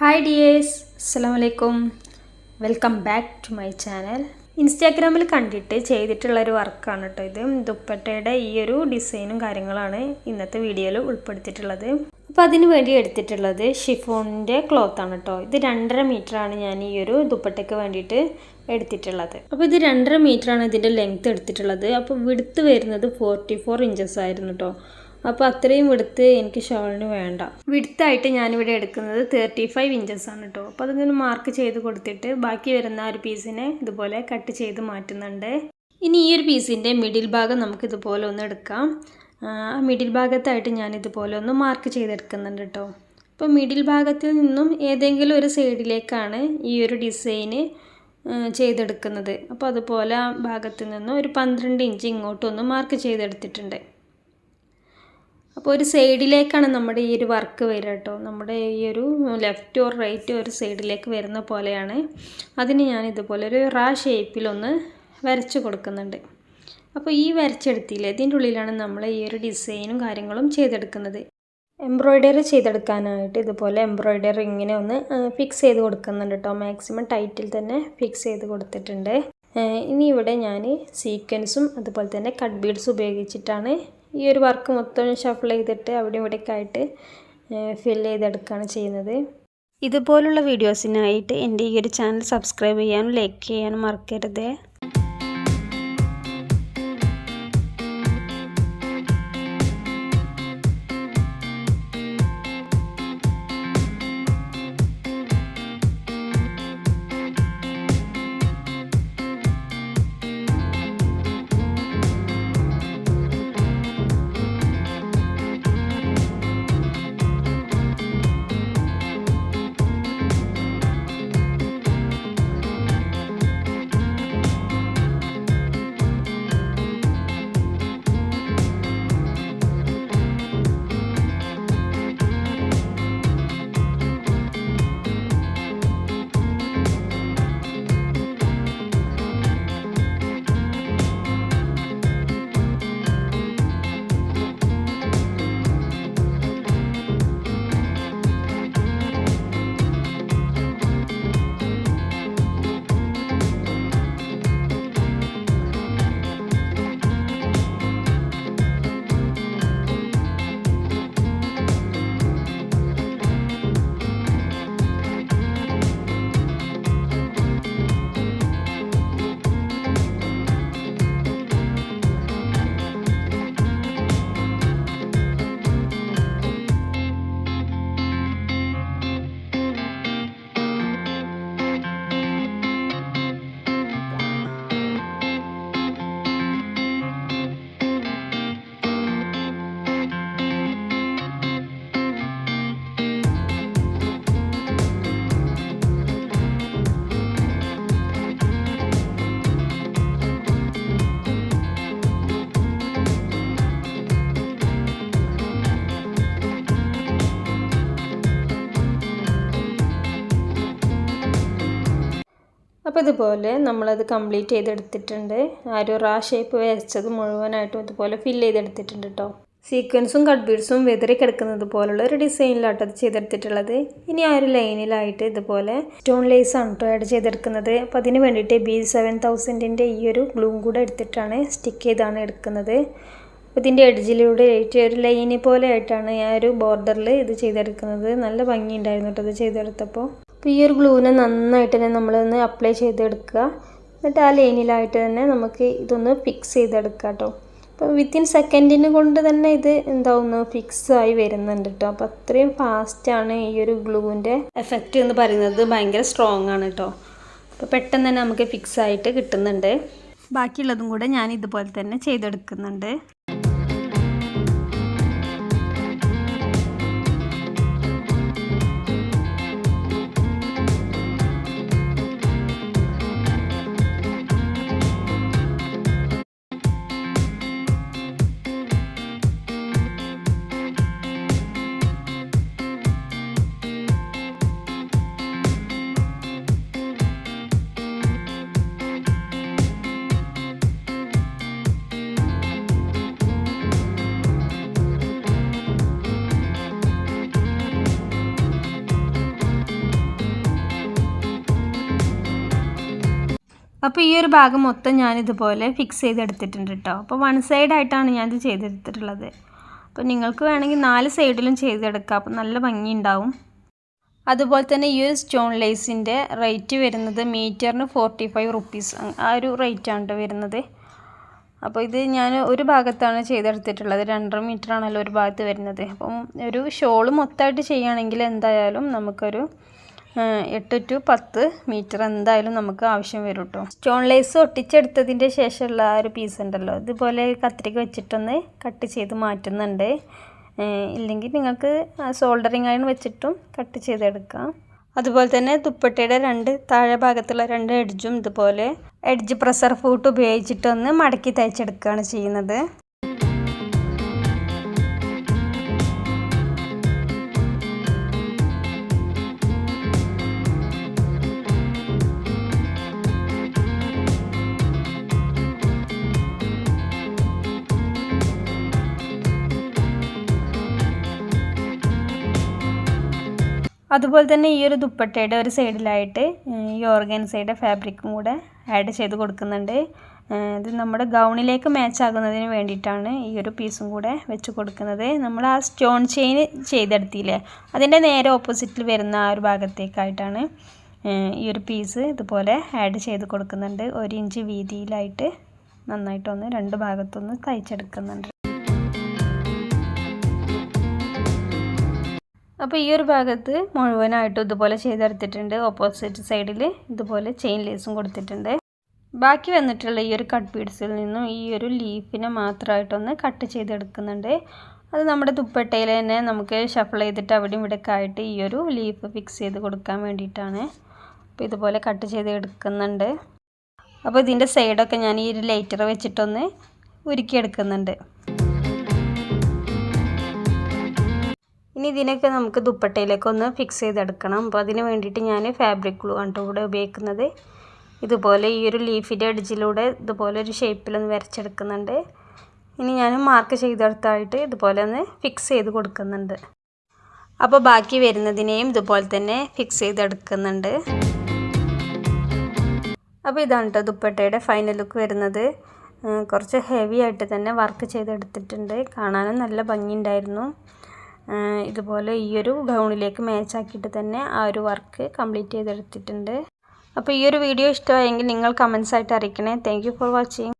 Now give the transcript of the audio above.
Hi dears, അസ്സലാമു അലൈക്കും. Welcome back to my channel. ഇൻസ്റ്റാഗ്രാമിൽ കണ്ടിട്ട് ചെയ്തിട്ടുള്ളൊരു വർക്കാണ് കേട്ടോ ഇത്. ദുപ്പട്ടയുടെ ഈ ഒരു ഡിസൈനും കാര്യങ്ങളാണ് ഇന്നത്തെ വീഡിയോയിൽ ഉൾപ്പെടുത്തിയിട്ടുള്ളത്. അപ്പോൾ അതിന് വേണ്ടി എടുത്തിട്ടുള്ളത് ഷിഫോണിൻ്റെ ക്ലോത്താണ് കേട്ടോ. ഇത് 2.5 മീറ്ററാണ് ഞാൻ ഈ ഒരു ദുപ്പട്ടയ്ക്ക് വേണ്ടിയിട്ട് എടുത്തിട്ടുള്ളത്. അപ്പോൾ ഇത് 2.5 മീറ്ററാണ് ഇതിൻ്റെ ലെങ്ത്ത് എടുത്തിട്ടുള്ളത്. അപ്പോൾ വിഡ്ത്ത് വരുന്നത് 44 ഇഞ്ചസ് ആയിരുന്നു കേട്ടോ. അപ്പോൾ അത്രയും വിഡ്ത്ത് എനിക്ക് ഷോളിന് വേണ്ട. വിഡ്ത്തായിട്ട് ഞാനിവിടെ എടുക്കുന്നത് 35 ഇഞ്ചസ് ആണ് കേട്ടോ. അപ്പോൾ അതിങ്ങനെ മാർക്ക് ചെയ്ത് കൊടുത്തിട്ട് ബാക്കി വരുന്ന ഒരു പീസിനെ ഇതുപോലെ കട്ട് ചെയ്ത് മാറ്റുന്നുണ്ട്. ഇനി ഈ ഒരു പീസിൻ്റെ മിഡിൽ ഭാഗം നമുക്ക് ഇതുപോലെ ഒന്ന് എടുക്കാം. മിഡിൽ ഭാഗത്തായിട്ട് ഞാൻ ഇതുപോലെ ഒന്ന് മാർക്ക് ചെയ്തെടുക്കുന്നുണ്ട് കേട്ടോ. അപ്പോൾ മിഡിൽ ഭാഗത്തിൽ നിന്നും ഏതെങ്കിലും ഒരു സൈഡിലേക്കാണ് ഈ ഒരു ഡിസൈന് ചെയ്തെടുക്കുന്നത്. അപ്പോൾ അതുപോലെ ആ ഭാഗത്ത് നിന്ന് ഒരു 12 ഇഞ്ച് ഇങ്ങോട്ടൊന്ന് മാർക്ക് ചെയ്തെടുത്തിട്ടുണ്ട്. അപ്പോൾ ഒരു സൈഡിലേക്കാണ് നമ്മുടെ ഈ ഒരു വർക്ക് വരിക കേട്ടോ. നമ്മുടെ ഈ ഒരു ലെഫ്റ്റ് ഓർ റൈറ്റ് ഒരു സൈഡിലേക്ക് വരുന്ന പോലെയാണ്. അതിന് ഞാൻ ഇതുപോലെ ഒരു ഷേപ്പിലൊന്ന് വരച്ച് കൊടുക്കുന്നുണ്ട്. അപ്പോൾ ഈ വരച്ചെടുത്തില്ലേ, ഇതിൻ്റെ ഉള്ളിലാണ് നമ്മൾ ഈ ഒരു ഡിസൈനും കാര്യങ്ങളും ചെയ്തെടുക്കുന്നത്. എംബ്രോയ്ഡറി ചെയ്തെടുക്കാനായിട്ട് ഇതുപോലെ എംബ്രോയ്ഡറി ഇങ്ങനെ ഒന്ന് ഫിക്സ് ചെയ്ത് കൊടുക്കുന്നുണ്ട് കേട്ടോ. മാക്സിമം ടൈറ്റിൽ തന്നെ ഫിക്സ് ചെയ്ത് കൊടുത്തിട്ടുണ്ട്. ഇനി ഇവിടെ ഞാൻ സീക്വൻസും അതുപോലെ തന്നെ കട്ട് ബീഡ്സ് ഉപയോഗിച്ചിട്ടാണ് ഈ ഒരു വർക്ക് മൊത്തം ഷഫിൾ ചെയ്തിട്ട് അവിടെ ഇവിടെയൊക്കെ ആയിട്ട് ഫിൽ ചെയ്തെടുക്കുകയാണ് ചെയ്യുന്നത്. ഇതുപോലുള്ള വീഡിയോസിനായിട്ട് എൻ്റെ ഈ ഒരു ചാനൽ സബ്സ്ക്രൈബ് ചെയ്യാനും ലൈക്ക് ചെയ്യാനും മറക്കരുത്. അപ്പോൾ ഇതുപോലെ നമ്മളത് കംപ്ലീറ്റ് ചെയ്തെടുത്തിട്ടുണ്ട്. ആ ഒരു ഷേപ്പ് വരച്ചത് മുഴുവനായിട്ടും ഇതുപോലെ ഫില്ല് ചെയ്തെടുത്തിട്ടുണ്ട് കേട്ടോ. സീക്വൻസും കട്ട് ബീഡ്സും വെതറി കിടക്കുന്നത് പോലുള്ള ഒരു ഡിസൈനിലാട്ടോ അത് ചെയ്തെടുത്തിട്ടുള്ളത്. ഇനി ആ ഒരു ലൈനിലായിട്ട് ഇതുപോലെ സ്റ്റോൺ ലേസ് ആണ് കേട്ടോ ആഡ് ചെയ്തെടുക്കുന്നത്. അപ്പോൾ അതിന് വേണ്ടിയിട്ട് B7000ൻ്റെ ഈ ഒരു ഗ്ലൂം കൂടെ എടുത്തിട്ടാണ് സ്റ്റിക്ക് ചെയ്താണ് എടുക്കുന്നത്. അപ്പോൾ ഇതിൻ്റെ എഡ്ജിലൂടെ ഒരു ലൈനി പോലെ ആയിട്ടാണ് ആ ഒരു ബോർഡറിൽ ഇത് ചെയ്തെടുക്കുന്നത്. നല്ല ഭംഗിയുണ്ടായിരുന്നു കേട്ടോ ഇത് ചെയ്തെടുത്തപ്പോൾ. അപ്പോൾ ഈ ഒരു ഗ്ലൂവിനെ നന്നായിട്ട് തന്നെ നമ്മളൊന്ന് അപ്ലൈ ചെയ്തെടുക്കുക. എന്നിട്ട് ആ ലൈനിലായിട്ട് തന്നെ നമുക്ക് ഇതൊന്ന് ഫിക്സ് ചെയ്തെടുക്കുക കേട്ടോ. അപ്പോൾ വിത്തിൻ സെക്കൻഡിന് കൊണ്ട് തന്നെ ഇത് എന്താവുന്നു ഫിക്സായി വരുന്നുണ്ട് കേട്ടോ. അപ്പോൾ അത്രയും ഫാസ്റ്റാണ് ഈ ഒരു ഗ്ലൂവിൻ്റെ എഫക്റ്റ് എന്ന് പറയുന്നത്. ഭയങ്കര സ്ട്രോങ് ആണ് കേട്ടോ. അപ്പോൾ പെട്ടെന്ന് തന്നെ നമുക്ക് ഫിക്സ് ആയിട്ട് കിട്ടുന്നുണ്ട്. ബാക്കിയുള്ളതും കൂടെ ഞാൻ ഇതുപോലെ തന്നെ ചെയ്തെടുക്കുന്നുണ്ട്. അപ്പോൾ ഈ ഒരു ഭാഗം മൊത്തം ഞാനിതുപോലെ ഫിക്സ് ചെയ്തെടുത്തിട്ടുണ്ട് കേട്ടോ. അപ്പോൾ വൺ സൈഡായിട്ടാണ് ഞാനിത് ചെയ്തെടുത്തിട്ടുള്ളത്. അപ്പോൾ നിങ്ങൾക്ക് വേണമെങ്കിൽ 4 സൈഡിലും ചെയ്തെടുക്കാം. അപ്പോൾ നല്ല ഭംഗിയുണ്ടാവും. അതുപോലെ തന്നെ ഈ ഒരു സ്റ്റോൺ ലേസിൻ്റെ റേറ്റ് വരുന്നത് മീറ്ററിന് 45 റുപ്പീസ്, ആ ഒരു റേറ്റാണ് വരുന്നത്. അപ്പോൾ ഇത് ഞാൻ ഒരു ഭാഗത്താണ് ചെയ്തെടുത്തിട്ടുള്ളത്. 2.5 മീറ്ററാണല്ലോ ഒരു ഭാഗത്ത് വരുന്നത്. അപ്പം ഒരു ഷോൾ മൊത്തമായിട്ട് ചെയ്യുകയാണെങ്കിൽ എന്തായാലും നമുക്കൊരു 8 to 10 മീറ്റർ എന്തായാലും നമുക്ക് ആവശ്യം വരും കേട്ടോ. സ്റ്റോൺ ലേസ് ഒട്ടിച്ചെടുത്തതിൻ്റെ ശേഷമുള്ള ആ ഒരു പീസ് ഉണ്ടല്ലോ, ഇതുപോലെ കത്രിക വെച്ചിട്ടൊന്ന് കട്ട് ചെയ്ത് മാറ്റുന്നുണ്ട്. ഇല്ലെങ്കിൽ നിങ്ങൾക്ക് സോൾഡറിങ് അയൺ വെച്ചിട്ടും കട്ട് ചെയ്തെടുക്കാം. അതുപോലെ തന്നെ ദുപ്പട്ടയുടെ താഴെ ഭാഗത്തുള്ള 2 എഡ്ജും ഇതുപോലെ എഡ്ജ് പ്രഷർ ഫൂട്ട് ഉപയോഗിച്ചിട്ടൊന്ന് മടക്കി തയ്ച്ചെടുക്കുകയാണ് ചെയ്യുന്നത്. അതുപോലെ തന്നെ ഈ ഒരു ദുപ്പട്ടയുടെ ഒരു സൈഡിലായിട്ട് ഈ ഓർഗൻസയുടെ ഫാബ്രിക്കും കൂടെ ആഡ് ചെയ്ത് കൊടുക്കുന്നുണ്ട്. ഇത് നമ്മുടെ ഗൗണിലേക്ക് മാച്ച് ആകുന്നതിന് വേണ്ടിയിട്ടാണ് ഈ ഒരു പീസും കൂടെ വെച്ച് കൊടുക്കുന്നത്. നമ്മൾ ആ സ്റ്റോൺ ചെയിൻ ചെയ്തെടുത്തില്ലേ, അതിൻ്റെ നേരെ ഓപ്പോസിറ്റിൽ വരുന്ന ആ ഒരു ഭാഗത്തേക്കായിട്ടാണ് ഈ ഒരു പീസ് ഇതുപോലെ ആഡ് ചെയ്ത് കൊടുക്കുന്നുണ്ട്. 1 ഇഞ്ച് വീതിയിലായിട്ട് നന്നായിട്ടൊന്ന് 2 ഭാഗത്തൊന്ന് തയ്ച്ചെടുക്കുന്നുണ്ട്. അപ്പോൾ ഈ ഒരു ഭാഗത്ത് മുഴുവനായിട്ടും ഇതുപോലെ ചെയ്തെടുത്തിട്ടുണ്ട്. ഓപ്പോസിറ്റ് സൈഡിൽ ഇതുപോലെ ചെയിൻ ലേസും കൊടുത്തിട്ടുണ്ട്. ബാക്കി വന്നിട്ടുള്ള ഈ ഒരു കട്ട് പീഡ്സിൽ നിന്നും ഈ ഒരു ലീഫിനെ മാത്രമായിട്ടൊന്ന് കട്ട് ചെയ്തെടുക്കുന്നുണ്ട്. അത് നമ്മുടെ ദുപ്പട്ടയിൽ തന്നെ നമുക്ക് ഷഫിൾ ചെയ്തിട്ട് അവിടെയും ഇവിടെയൊക്കെ ആയിട്ട് ഈ ഒരു ലീഫ് ഫിക്സ് ചെയ്ത് കൊടുക്കാൻ വേണ്ടിയിട്ടാണ്. അപ്പോൾ ഇതുപോലെ കട്ട് ചെയ്ത് എടുക്കുന്നുണ്ട്. അപ്പോൾ ഇതിൻ്റെ സൈഡൊക്കെ ഞാൻ ഈ ഒരു ലൈറ്റർ വെച്ചിട്ടൊന്ന് ഉരുക്കിയെടുക്കുന്നുണ്ട്. ഇനി ഇതിനൊക്കെ നമുക്ക് ദുപ്പട്ടയിലേക്കൊന്ന് ഫിക്സ് ചെയ്തെടുക്കണം. അപ്പോൾ അതിന് വേണ്ടിയിട്ട് ഞാൻ ഫാബ്രിക് ഗ്ലൂ ആണ് ഇവിടെ ഉപയോഗിക്കുന്നത്. ഇതുപോലെ ഈ ഒരു ലീഫിൻ്റെ എഡ്ജിലൂടെ ഇതുപോലെ ഒരു ഷേപ്പിലൊന്ന് വരച്ചെടുക്കുന്നുണ്ട്. ഇനി ഞാൻ മാർക്ക് ചെയ്തെടുത്തായിട്ട് ഇതുപോലെ ഒന്ന് ഫിക്സ് ചെയ്ത് കൊടുക്കുന്നുണ്ട്. അപ്പോൾ ബാക്കി വരുന്നതിനെയും ഇതുപോലെ തന്നെ ഫിക്സ് ചെയ്തെടുക്കുന്നുണ്ട്. അപ്പോൾ ഇതാണ് കേട്ടോ ദുപ്പട്ടയുടെ ഫൈനൽ ലുക്ക് വരുന്നത്. കുറച്ച് ഹെവി ആയിട്ട് തന്നെ വർക്ക് ചെയ്തെടുത്തിട്ടുണ്ട്. കാണാനും നല്ല ഭംഗിയുണ്ടായിരുന്നു. ഇതുപോലെ ഈ ഒരു ഗൗണിലേക്ക് മാച്ച് ആക്കിയിട്ട് തന്നെ ആ ഒരു വർക്ക് കംപ്ലീറ്റ് ചെയ്തെടുത്തിട്ടുണ്ട്. അപ്പോൾ ഈ ഒരു വീഡിയോ ഇഷ്ടമായെങ്കിൽ നിങ്ങൾ കമൻസ് ആയിട്ട് അറിയിക്കണേ. Thank you for watching.